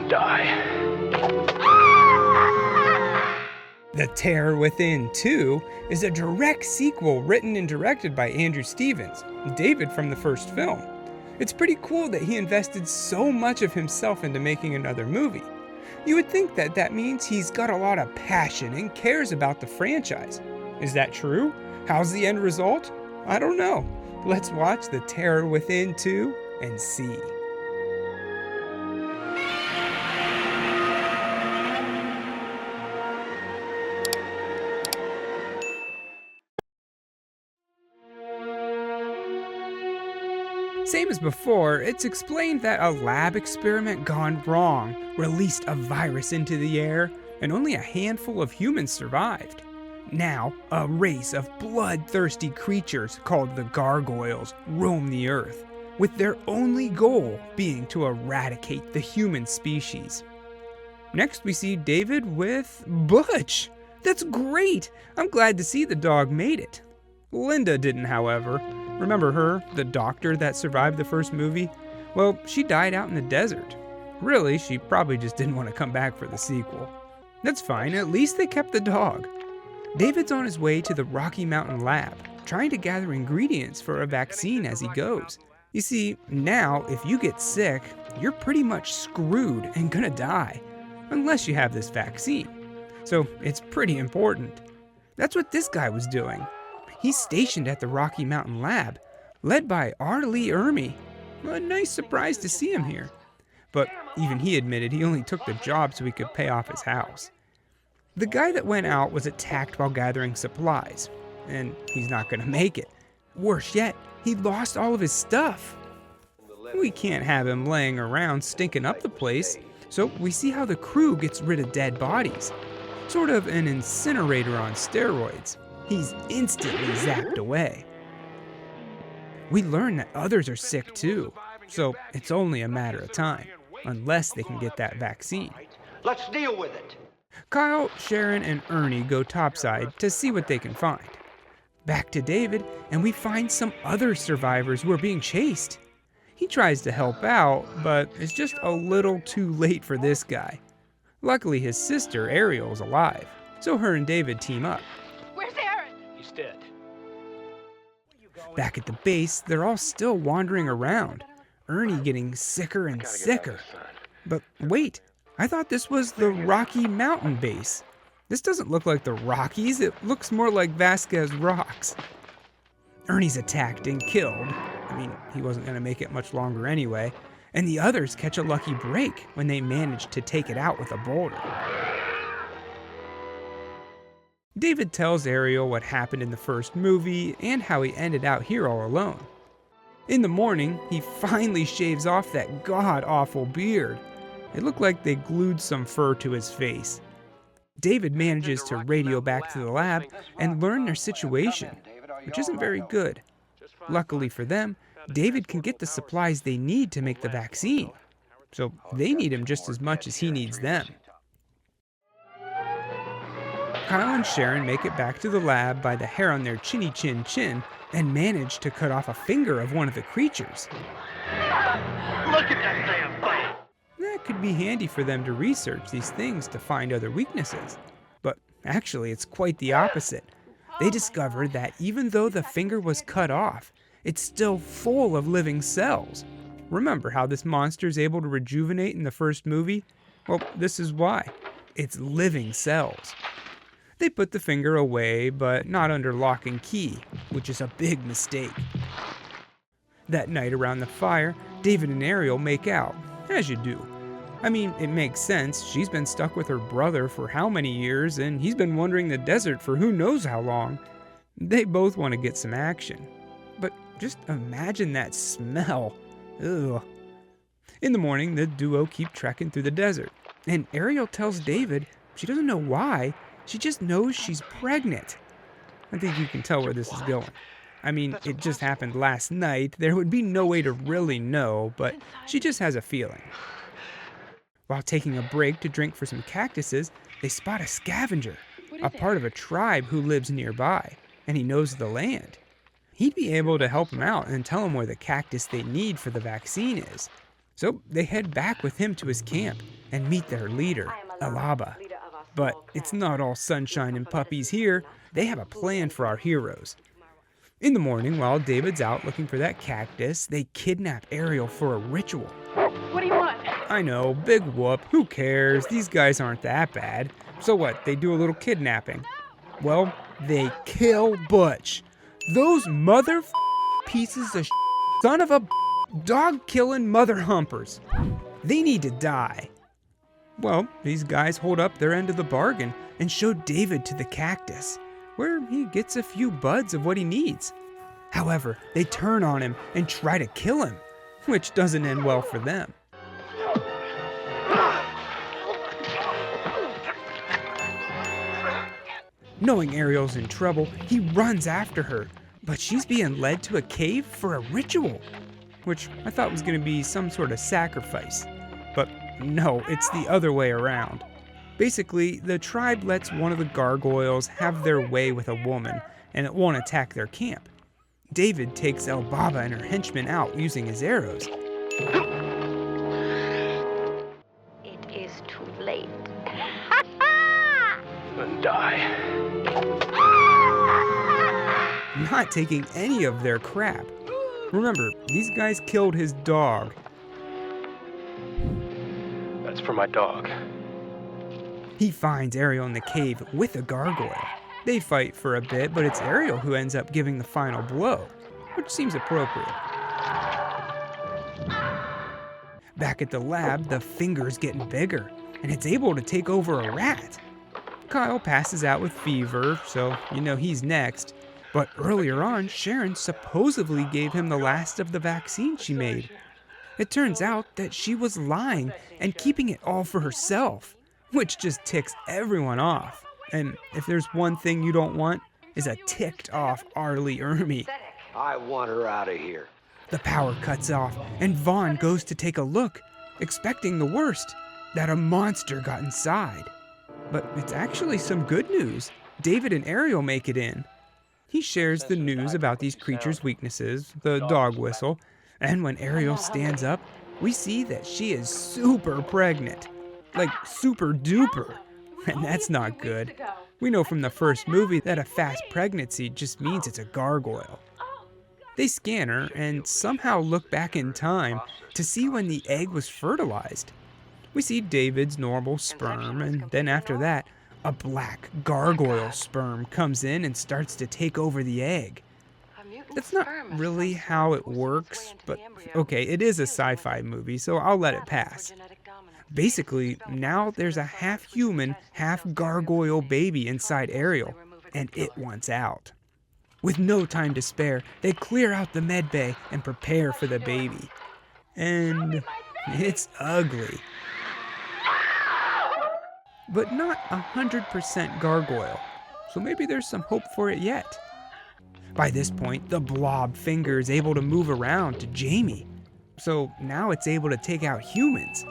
Die. The Terror Within 2 is a direct sequel written and directed by Andrew Stevens, David from the first film. It's pretty cool that he invested so much of himself into making another movie. You would think that that means he's got a lot of passion and cares about the franchise. Is that true? How's the end result? I don't know. Let's watch The Terror Within 2 and see. Same as before, it's explained that a lab experiment gone wrong released a virus into the air, and only a handful of humans survived. Now, a race of bloodthirsty creatures called the gargoyles roam the earth, with their only goal being to eradicate the human species. Next we see David with Butch. That's great! I'm glad to see the dog made it. Linda didn't, however. Remember her, the doctor that survived the first movie? Well, she died out in the desert. Really, she probably just didn't want to come back for the sequel. That's fine, at least they kept the dog. David's on his way to the Rocky Mountain lab, trying to gather ingredients for a vaccine as he goes. You see, now, if you get sick, you're pretty much screwed and gonna die, unless you have this vaccine. So it's pretty important. That's what this guy was doing. He's stationed at the Rocky Mountain lab, led by R. Lee Ermey. A nice surprise to see him here. But even he admitted he only took the job so he could pay off his house. The guy that went out was attacked while gathering supplies, and he's not going to make it. Worse yet, he lost all of his stuff. We can't have him laying around stinking up the place, so we see how the crew gets rid of dead bodies. Sort of an incinerator on steroids. He's instantly zapped away. We learn that others are sick too, so it's only a matter of time, unless they can get that vaccine. Let's deal with it. Kyle, Sharon, and Ernie go topside to see what they can find. Back to David, and we find some other survivors who are being chased. He tries to help out, but it's just a little too late for this guy. Luckily, his sister, Ariel, is alive, so her and David team up. Where's Aaron? He's dead. Back at the base, they're all still wandering around, Ernie getting sicker and sicker. But wait, I thought this was the Rocky Mountain base. This doesn't look like the Rockies, it looks more like Vasquez Rocks. Ernie's attacked and killed. I mean, he wasn't going to make it much longer anyway. And the others catch a lucky break when they manage to take it out with a boulder. David tells Ariel what happened in the first movie and how he ended out here all alone. In the morning, he finally shaves off that god-awful beard. It looked like they glued some fur to his face. David manages to radio back to the lab and learn their situation, which isn't very good. Luckily for them, David can get the supplies they need to make the vaccine, so they need him just as much as he needs them. Kyle and Sharon make it back to the lab by the hair on their chinny chin chin and manage to cut off a finger of one of the creatures. Look at that damn thing! That could be handy for them to research these things to find other weaknesses. But actually, it's quite the opposite. They discovered that even though the finger was cut off, it's still full of living cells. Remember how this monster is able to rejuvenate in the first movie? Well, this is why. It's living cells. They put the finger away, but not under lock and key, which is a big mistake. That night around the fire, David and Ariel make out, as you do. I mean, it makes sense. She's been stuck with her brother for how many years, and he's been wandering the desert for who knows how long. They both want to get some action. But just imagine that smell. Ugh. In the morning, the duo keep trekking through the desert, and Ariel tells David she doesn't know why, she just knows she's pregnant. I think you can tell where this is going. I mean, it just happened last night. There would be no way to really know, but she just has a feeling. While taking a break to drink for some cactuses, they spot a scavenger, a part of a tribe who lives nearby, and he knows the land. He'd be able to help them out and tell them where the cactus they need for the vaccine is. So they head back with him to his camp, and meet their leader, Alaba. But it's not all sunshine and puppies here. They have a plan for our heroes. In the morning, while David's out looking for that cactus, they kidnap Ariel for a ritual. What do you want? I know, big whoop, who cares? These guys aren't that bad. So what, they do a little kidnapping. Well, they kill Butch. Those pieces of son of a dog-killing mother humpers. They need to die. Well, these guys hold up their end of the bargain and show David to the cactus, where he gets a few buds of what he needs. However, they turn on him and try to kill him, which doesn't end well for them. Knowing Ariel's in trouble, he runs after her, but she's being led to a cave for a ritual, which I thought was going to be some sort of sacrifice. But no, it's the other way around. Basically, the tribe lets one of the gargoyles have their way with a woman, and it won't attack their camp. David takes El Baba and her henchmen out using his arrows. It is too late. And die. Not taking any of their crap. Remember, these guys killed his dog. That's for my dog. He finds Ariel in the cave with a gargoyle. They fight for a bit, but it's Ariel who ends up giving the final blow, which seems appropriate. Back at the lab, the finger's getting bigger, and it's able to take over a rat. Kyle passes out with fever, so you know he's next. But earlier on, Sharon supposedly gave him the last of the vaccine she made. It turns out that she was lying and keeping it all for herself, which just ticks everyone off. And if there's one thing you don't want, is a ticked off Arlie Ermy. I want her out of here. The power cuts off, and Vaughn goes to take a look, expecting the worst, that a monster got inside. But it's actually some good news. David and Ariel make it in. He shares the news about these creatures' weaknesses, the dog whistle, and when Ariel stands up, we see that she is super pregnant. Like super duper. And that's not good. We know from the first movie that a fast pregnancy just means it's a gargoyle. They scan her and somehow look back in time to see when the egg was fertilized. We see David's normal sperm, and then after that, a black gargoyle sperm comes in and starts to take over the egg. That's not really how it works, but okay, it is a sci-fi movie, so I'll let it pass. Basically, now there's a half-human, half-gargoyle baby inside Ariel, and it wants out. With no time to spare, they clear out the med bay and prepare for the baby. And it's ugly. But not 100% gargoyle, so maybe there's some hope for it yet. By this point, the blob finger is able to move around to Jamie, so now it's able to take out humans.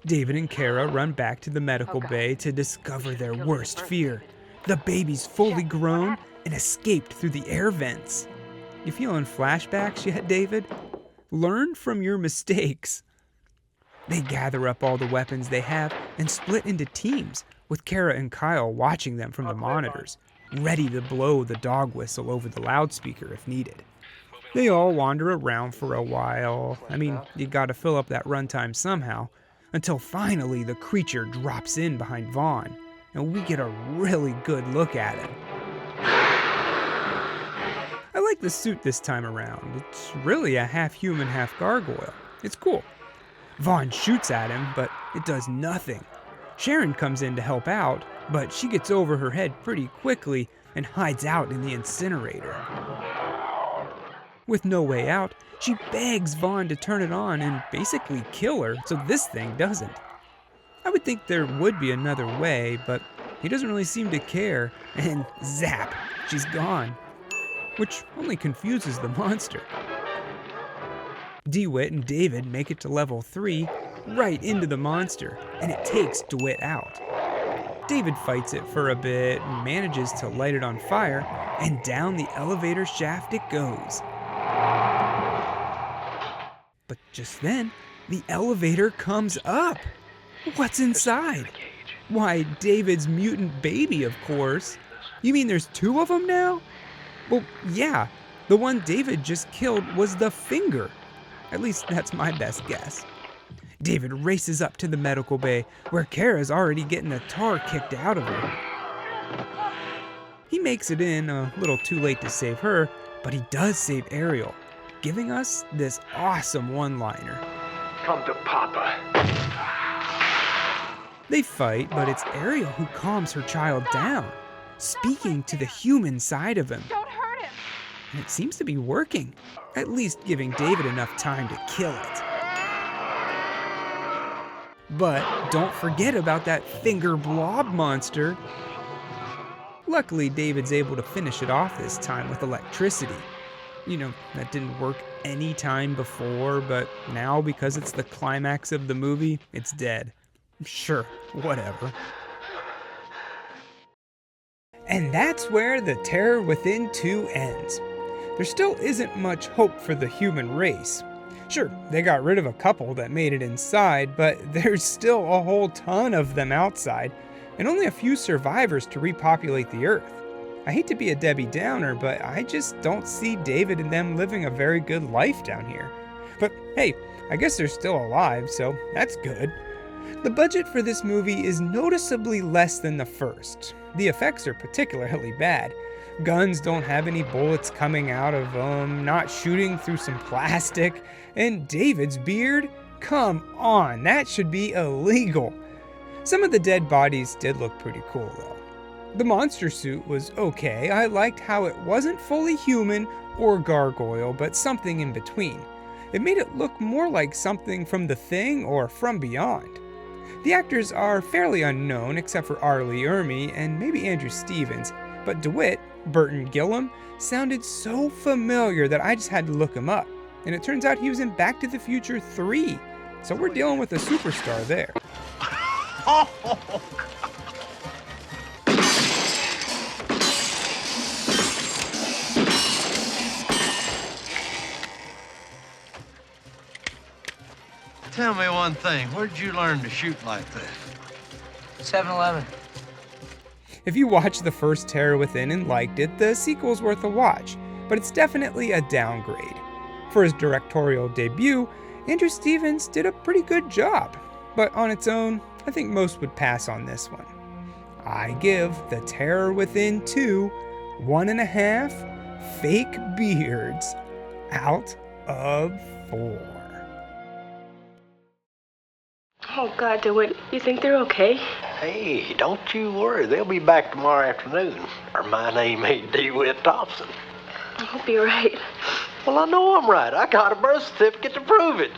David and Kara run back to the medical bay to discover their worst fear. The baby's fully grown and escaped through the air vents. You feeling flashbacks yet, David? Learn from your mistakes. They gather up all the weapons they have and split into teams, with Kara and Kyle watching them from the monitors, ready to blow the dog whistle over the loudspeaker if needed. They all wander around for a while. I mean, you gotta fill up that runtime somehow, until finally the creature drops in behind Vaughn, and we get a really good look at him. I like the suit this time around. It's really a half-human, half-gargoyle. It's cool. Vaughn shoots at him, but it does nothing. Sharon comes in to help out, but she gets over her head pretty quickly and hides out in the incinerator. With no way out, she begs Vaughn to turn it on and basically kill her so this thing doesn't. I would think there would be another way, but he doesn't really seem to care, and zap, she's gone. Which only confuses the monster. DeWitt and David make it to level 3, right into the monster, and it takes DeWitt out. David fights it for a bit and manages to light it on fire, and down the elevator shaft it goes. But just then, The elevator comes up. What's inside? Why, David's mutant baby, of course. You mean there's two of them now? Well, yeah. The one David just killed was the finger. At least that's my best guess. David races up to the medical bay, where Kara's already getting the tar kicked out of her. He makes it in, a little too late to save her, but he does save Ariel, giving us this awesome one-liner. Come to Papa. They fight, but it's Ariel who calms her child down, speaking to the human side of him. Don't hurt him! And it seems to be working, at least giving David enough time to kill it. But don't forget about that finger blob monster. Luckily, David's able to finish it off this time with electricity. You know, that didn't work any time before, but now because it's the climax of the movie, it's dead. Sure, whatever. And that's where The Terror Within 2 ends. There still isn't much hope for the human race. Sure, they got rid of a couple that made it inside, but there's still a whole ton of them outside, and only a few survivors to repopulate the Earth. I hate to be a Debbie Downer, but I just don't see David and them living a very good life down here. But hey, I guess they're still alive, so that's good. The budget for this movie is noticeably less than the first. The effects are particularly bad. Guns don't have any bullets coming out of them, not shooting through some plastic, and David's beard? Come on, that should be illegal. Some of the dead bodies did look pretty cool though. The monster suit was okay. I liked how it wasn't fully human or gargoyle, but something in between. It made it look more like something from The Thing or From Beyond. The actors are fairly unknown except for Arlie Ermey and maybe Andrew Stevens, but DeWitt, Burton Gillum, sounded so familiar that I just had to look him up. And it turns out he was in Back to the Future 3, so we're dealing with a superstar there. Tell me one thing, where did you learn to shoot like this? 7-Eleven. If you watched the first Terror Within and liked it, the sequel's worth a watch, but it's definitely a downgrade. For his directorial debut, Andrew Stevens did a pretty good job, but on its own, I think most would pass on this one. I give The Terror Within 2 1.5 fake beards out of 4. Oh, God, DeWitt, you think they're okay? Hey, don't you worry. They'll be back tomorrow afternoon. Or my name ain't DeWitt Thompson. I hope you're right. Well, I know I'm right. I got a birth certificate to prove it.